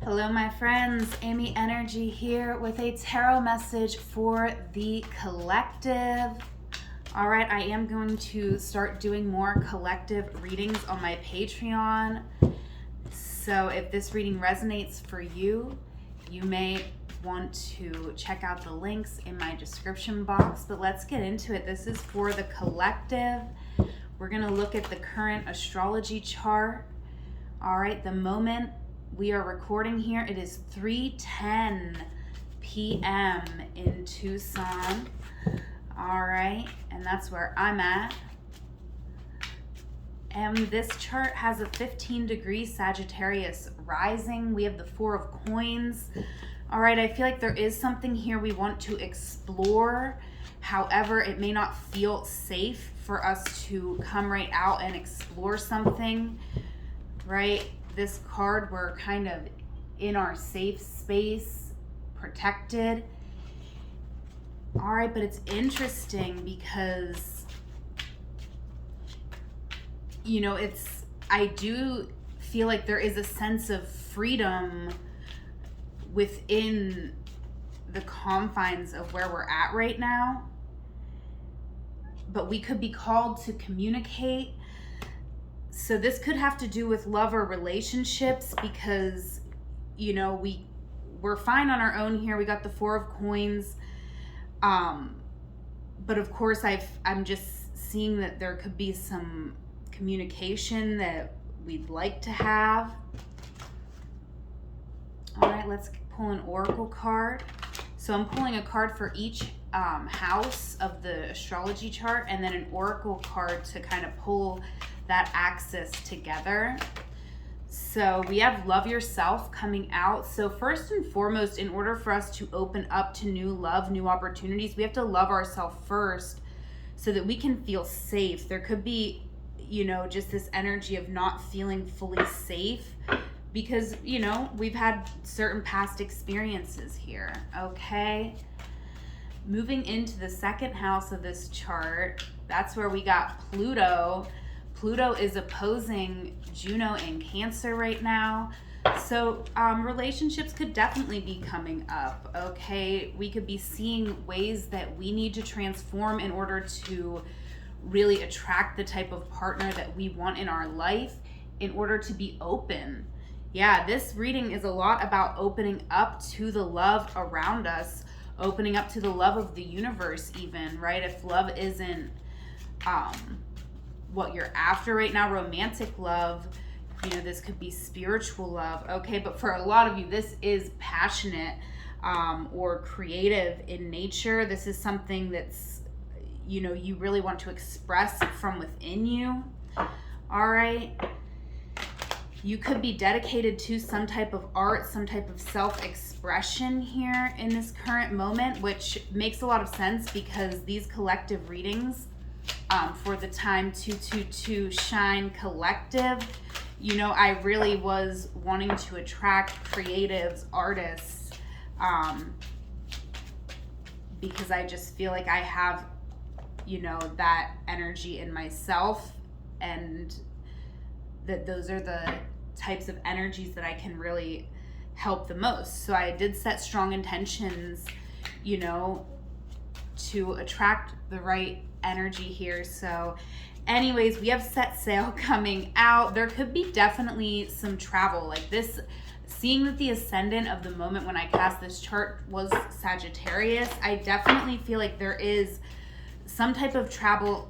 Hello, my friends. Amy Energy here with a tarot message for the collective. All right, I am going to start doing more collective readings on my Patreon. So if this reading resonates for you, you may want to check out the links in my description box. But let's get into it. This is for the collective. We're going to look at the current astrology chart. All right, the moment we are recording here, it is 3:10 p.m. in Tucson. All right, and that's where I'm at. And this chart has a 15-degree Sagittarius rising. We have the Four of Coins. All right, I feel like there is something here we want to explore. However, it may not feel safe for us to come right out and explore something, right? This card, we're kind of in our safe space, protected. All right, but it's interesting because, you know, I do feel like there is a sense of freedom within the confines of where we're at right now. But we could be called to communicate. So this could have to do with love or relationships because, you know, we're fine on our own here. We got the Four of Coins. But of course, I'm just seeing that there could be some communication that we'd like to have. All right, let's pull an oracle card. So I'm pulling a card for each house of the astrology chart and then an oracle card to kind of pull that axis together. So we have love yourself coming out. So first and foremost, in order for us to open up to new love, new opportunities, we have to love ourselves first so that we can feel safe. There could be, you know, just this energy of not feeling fully safe because, you know, we've had certain past experiences here, okay? Moving into the second house of this chart, that's where we got Pluto. Pluto is opposing Juno in Cancer right now. So relationships could definitely be coming up, okay? We could be seeing ways that we need to transform in order to really attract the type of partner that we want in our life in order to be open. Yeah, this reading is a lot about opening up to the love around us, opening up to the love of the universe even, right? If love isn't what you're after right now, romantic love, you know, this could be spiritual love, okay? But for a lot of you, this is passionate or creative in nature. This is something that's, you know, you really want to express from within you, all right? You could be dedicated to some type of art, some type of self-expression here in this current moment, which makes a lot of sense because these collective readings for the TIME222SHINE Collective, you know, I really was wanting to attract creatives, artists, because I just feel like I have, you know, that energy in myself, and that those are the types of energies that I can really help the most. So I did set strong intentions, you know, to attract the right energy here. So anyways, we have set sail coming out. There could be definitely some travel like this. Seeing that the ascendant of the moment when I cast this chart was Sagittarius, I definitely feel like there is some type of travel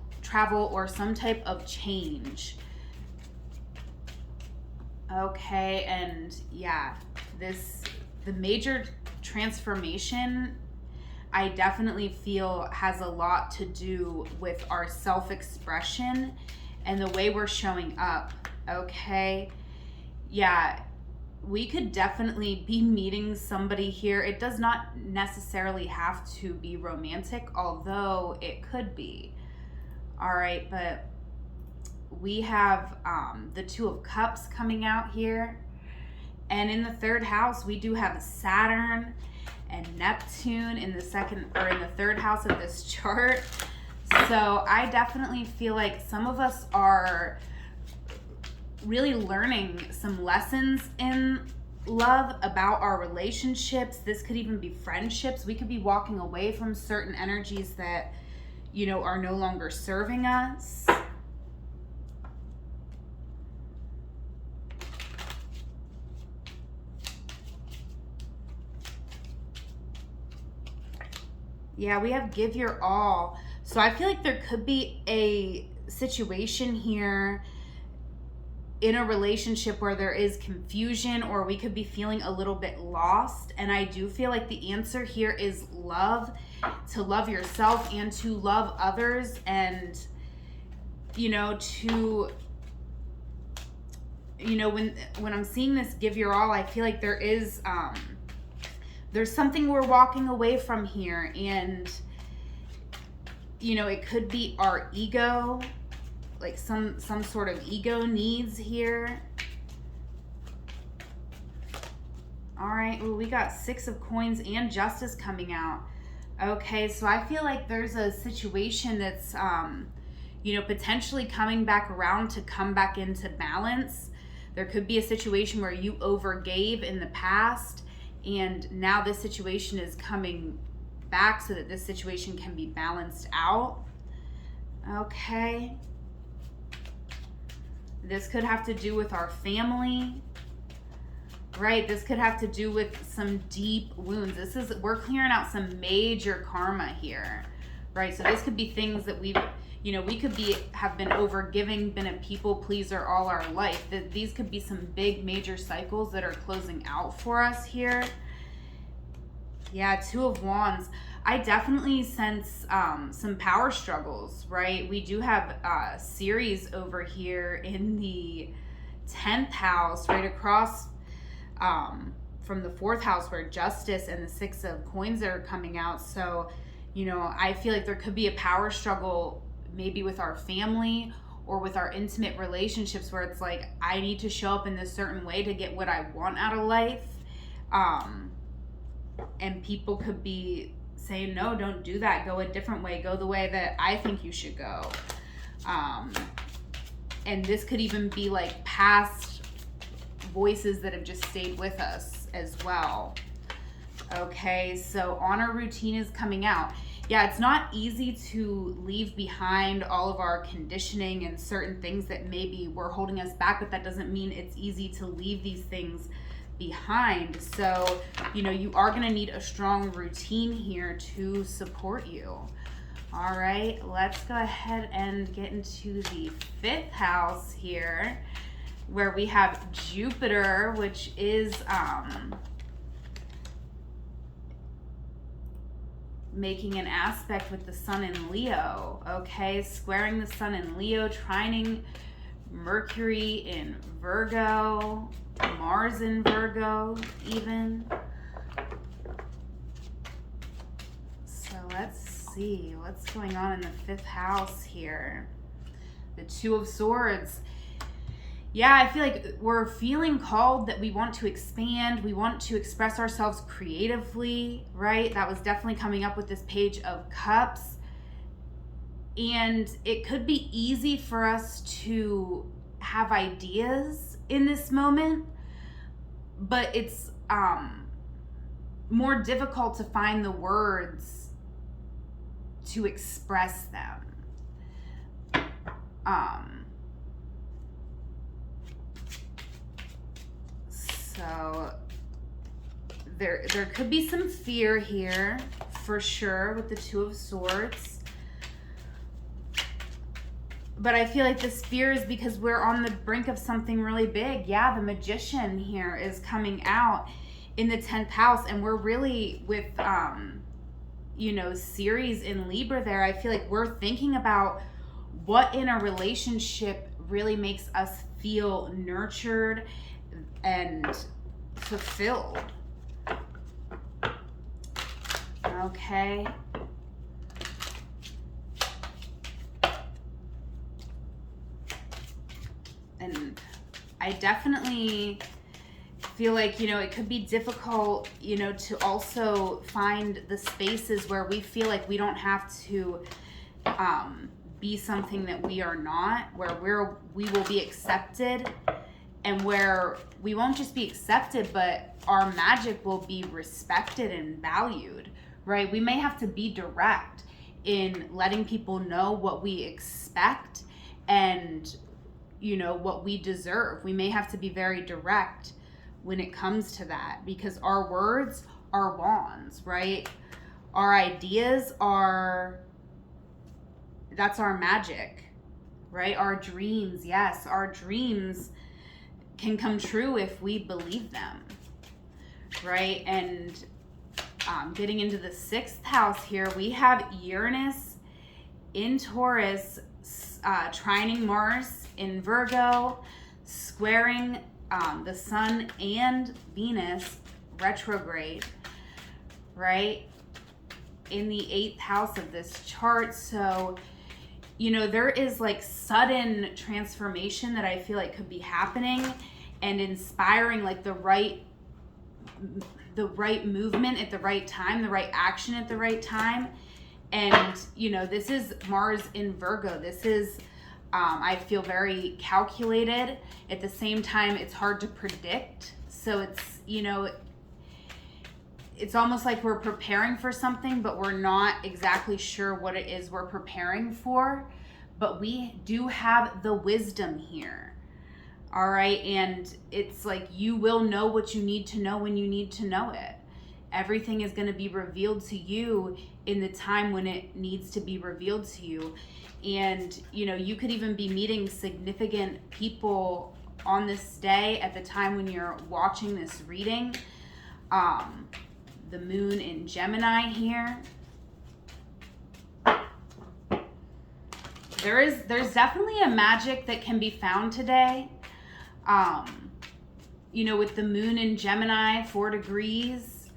or some type of change. Okay, and yeah, the major transformation I definitely feel has a lot to do with our self-expression and the way we're showing up, okay? Yeah, we could definitely be meeting somebody here. It does not necessarily have to be romantic, although it could be, all right? But we have the Two of Cups coming out here. And in the third house, we do have Saturn and Neptune in the third house of this chart. So I definitely feel like some of us are really learning some lessons in love about our relationships. This could even be friendships. We could be walking away from certain energies that, you know, are no longer serving us. Yeah, we have give your all. So I feel like there could be a situation here in a relationship where there is confusion, or we could be feeling a little bit lost. And I do feel like the answer here is love, to love yourself and to love others, and, you know, to, you know, when I'm seeing this give your all, I feel like there is, there's something we're walking away from here. And, you know, it could be our ego, like some sort of ego needs here. All right, well, we got 6 of coins and justice coming out. Okay, so I feel like there's a situation that's, you know, potentially coming back around to come back into balance. There could be a situation where you overgave in the past, and now this situation is coming back so that this situation can be balanced out. Okay. This could have to do with our family, right? This could have to do with some deep wounds. We're clearing out some major karma here, right? So this could be things that we've, you know, we could have been overgiving, been a people pleaser all our life. These could be some big major cycles that are closing out for us here. Yeah, 2 of Wands. I definitely sense some power struggles, right? We do have Ceres over here in the 10th house, right across from the 4th house, where justice and the 6 of coins are coming out. So, you know, I feel like there could be a power struggle maybe with our family or with our intimate relationships, where it's like, I need to show up in this certain way to get what I want out of life. And people could be saying, no, don't do that. Go a different way. Go the way that I think you should go. And this could even be like past voices that have just stayed with us as well. Okay, so honor routine is coming out. Yeah, it's not easy to leave behind all of our conditioning and certain things that maybe were holding us back, but that doesn't mean it's easy to leave these things behind. So, you know, you are going to need a strong routine here to support you. All right, let's go ahead and get into the 5th house here, where we have Jupiter, which is making an aspect with the sun in Leo. Okay, squaring the sun in Leo, trining Mercury in Virgo, Mars in Virgo even. So let's see what's going on in the 5th house here. The 2 of Swords. Yeah, I feel like we're feeling called that we want to expand. We want to express ourselves creatively, right? That was definitely coming up with this Page of Cups. And it could be easy for us to have ideas in this moment, but it's more difficult to find the words to express them. So there could be some fear here for sure with the 2 of Swords. But I feel like this fear is because we're on the brink of something really big. Yeah, the Magician here is coming out in the 10th house, and we're really with, you know, Ceres in Libra there. I feel like we're thinking about what in a relationship really makes us feel nurtured and fulfilled. Okay. And I definitely feel like, you know, it could be difficult, you know, to also find the spaces where we feel like we don't have to be something that we are not, where we will be accepted and where we won't just be accepted, but our magic will be respected and valued, right? We may have to be direct in letting people know what we expect and, you know, what we deserve. We may have to be very direct when it comes to that, because our words are wands, right? Our ideas are, that's our magic, right? Our dreams, yes, our dreams can come true if we believe them, right? And getting into the 6th house here, we have Uranus in Taurus, trining Mars in Virgo, squaring the Sun and Venus retrograde, right? In the 8th house of this chart. So, you know, there is like sudden transformation that I feel like could be happening and inspiring, like the right movement at the right time, the right action at the right time. And, you know, this is Mars in Virgo. This is, I feel very calculated. At the same time, it's hard to predict. So it's, you know, it's almost like we're preparing for something, but we're not exactly sure what it is we're preparing for. But we do have the wisdom here. All right. And it's like, you will know what you need to know when you need to know it. Everything is going to be revealed to you in the time when it needs to be revealed to you. And, you know, you could even be meeting significant people on this day at the time when you're watching this reading. The moon in Gemini here. There's definitely a magic that can be found today. You know, with the moon in Gemini, 4 degrees,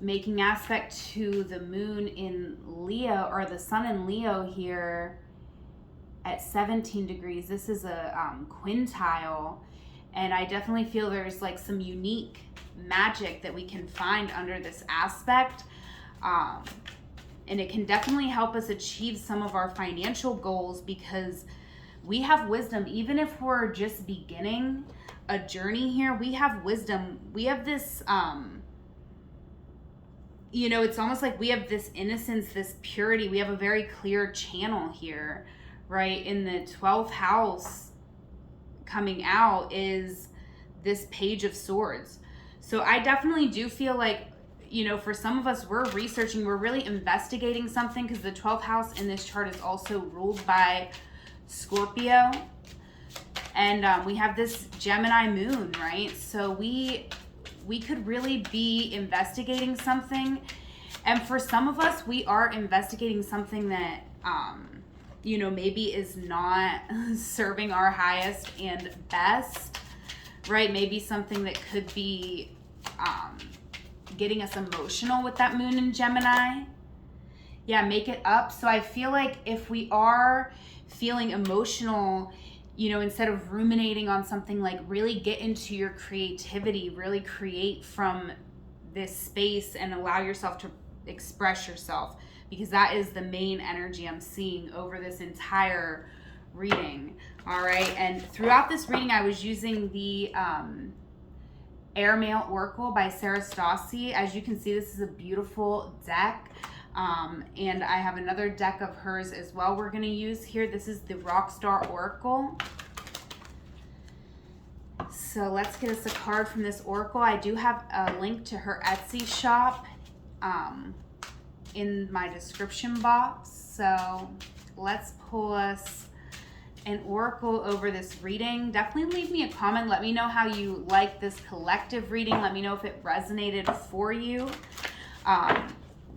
making aspect to the moon in Leo, or the sun in Leo here at 17 degrees. This is a quintile, and I definitely feel there's like some unique magic that we can find under this aspect. And it can definitely help us achieve some of our financial goals, because we have wisdom. Even if we're just beginning a journey here, we have wisdom. We have this, you know, it's almost like we have this innocence, this purity. We have a very clear channel here, right? In the 12th house coming out is this Page of Swords. So I definitely do feel like, you know, for some of us, we're researching, we're really investigating something, because the 12th house in this chart is also ruled by Scorpio. And we have this Gemini moon, right? So we could really be investigating something. And for some of us, we are investigating something that, you know, maybe is not serving our highest and best, right? Maybe something that could be getting us emotional with that moon in Gemini. Yeah, make it up. So I feel like if we are feeling emotional, you know, instead of ruminating on something, like really get into your creativity, really create from this space and allow yourself to express yourself, because that is the main energy I'm seeing over this entire reading. All right. And throughout this reading, I was using the Airmail Oracle by Sarah Stassi. As you can see, this is a beautiful deck. And I have another deck of hers as well we're going to use here. This is the Rockstar Oracle. So let's get us a card from this oracle. I do have a link to her Etsy shop in my description box. So let's pull us an oracle over this reading. Definitely leave me a comment. Let me know how you like this collective reading. Let me know if it resonated for you.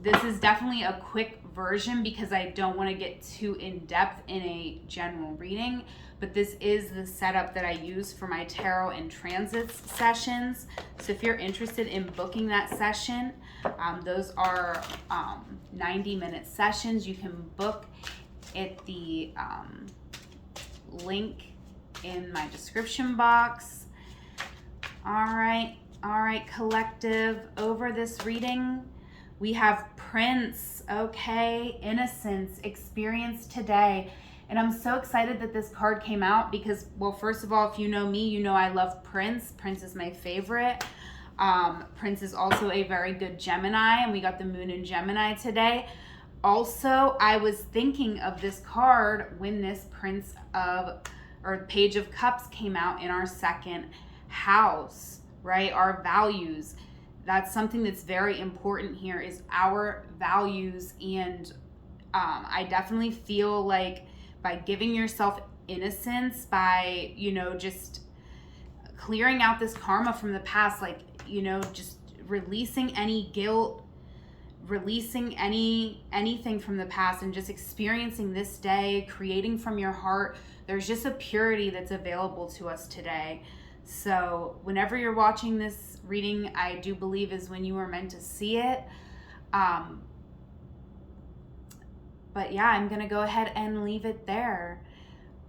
This is definitely a quick version because I don't want to get too in-depth in a general reading, but this is the setup that I use for my tarot and transits sessions. So if you're interested in booking that session, those are 90-minute sessions. You can book at the link in my description box. All right, collective, over this reading, we have Prince, okay, innocence, experience today. And I'm so excited that this card came out because, well, first of all, if you know me, you know I love Prince. Prince is my favorite. Prince is also a very good Gemini, and we got the moon in Gemini today. Also, I was thinking of this card when this Page of Cups came out in our second house, right? Our values. That's something that's very important here, is our values. And I definitely feel like by giving yourself innocence, by, you know, just clearing out this karma from the past, like, you know, just releasing any guilt, releasing anything from the past, and just experiencing this day, creating from your heart. There's just a purity that's available to us today. So whenever you're watching this reading, I do believe is when you were meant to see it. But yeah, I'm going to go ahead and leave it there.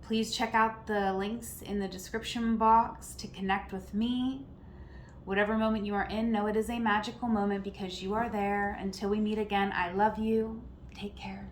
Please check out the links in the description box to connect with me. Whatever moment you are in, know it is a magical moment because you are there. Until we meet again, I love you. Take care.